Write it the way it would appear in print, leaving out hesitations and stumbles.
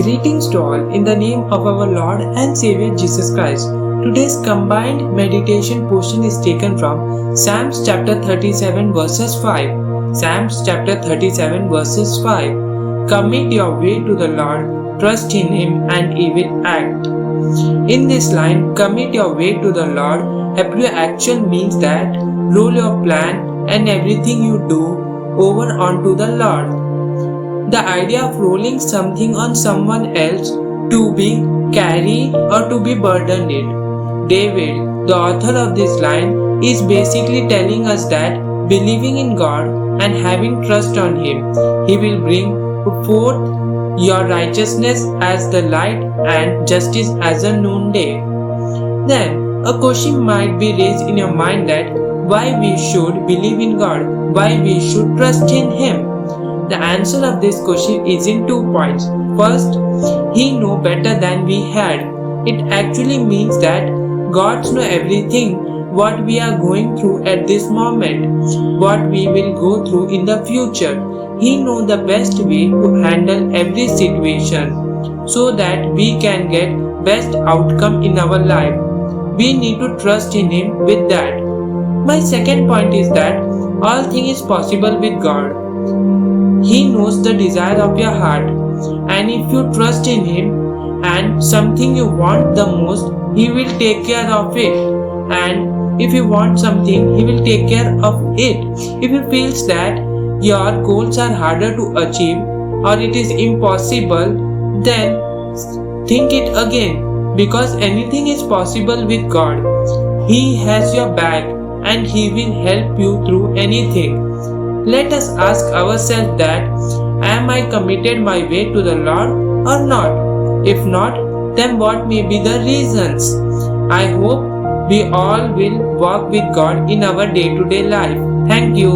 Greetings to all in the name of our Lord and Savior Jesus Christ. Today's combined meditation portion is taken from Psalms chapter 37 verses 5. Psalms chapter 37 verses 5. Commit your way to the Lord, trust in Him and He will act. In this line, commit your way to the Lord, every action means that roll your plan and everything you do over onto the Lord. The idea of rolling something on someone else to be carried or to be burdened it. David, the author of this line, is basically telling us that believing in God and having trust on Him, He will bring forth your righteousness as the light and justice as a noonday. Then, a question might be raised in your mind that why we should believe in God, why we should trust in Him. The answer of this question is in 2 points. First, He knows better than we had. It actually means that God knows everything what we are going through at this moment, what we will go through in the future. He knows the best way to handle every situation so that we can get best outcome in our life. We need to trust in Him with that. My second point is that all things is possible with God. He knows the desire of your heart, and if you trust in Him and something you want the most, He will take care of it. And if you want something, He will take care of it. If He feels that your goals are harder to achieve or it is impossible, then think it again, because anything is possible with God. He has your back and He will help you through anything. Let us ask ourselves that, am I committed my way to the Lord or not? If not, then what may be the reasons? I hope we all will walk with God in our day-to-day life. Thank you.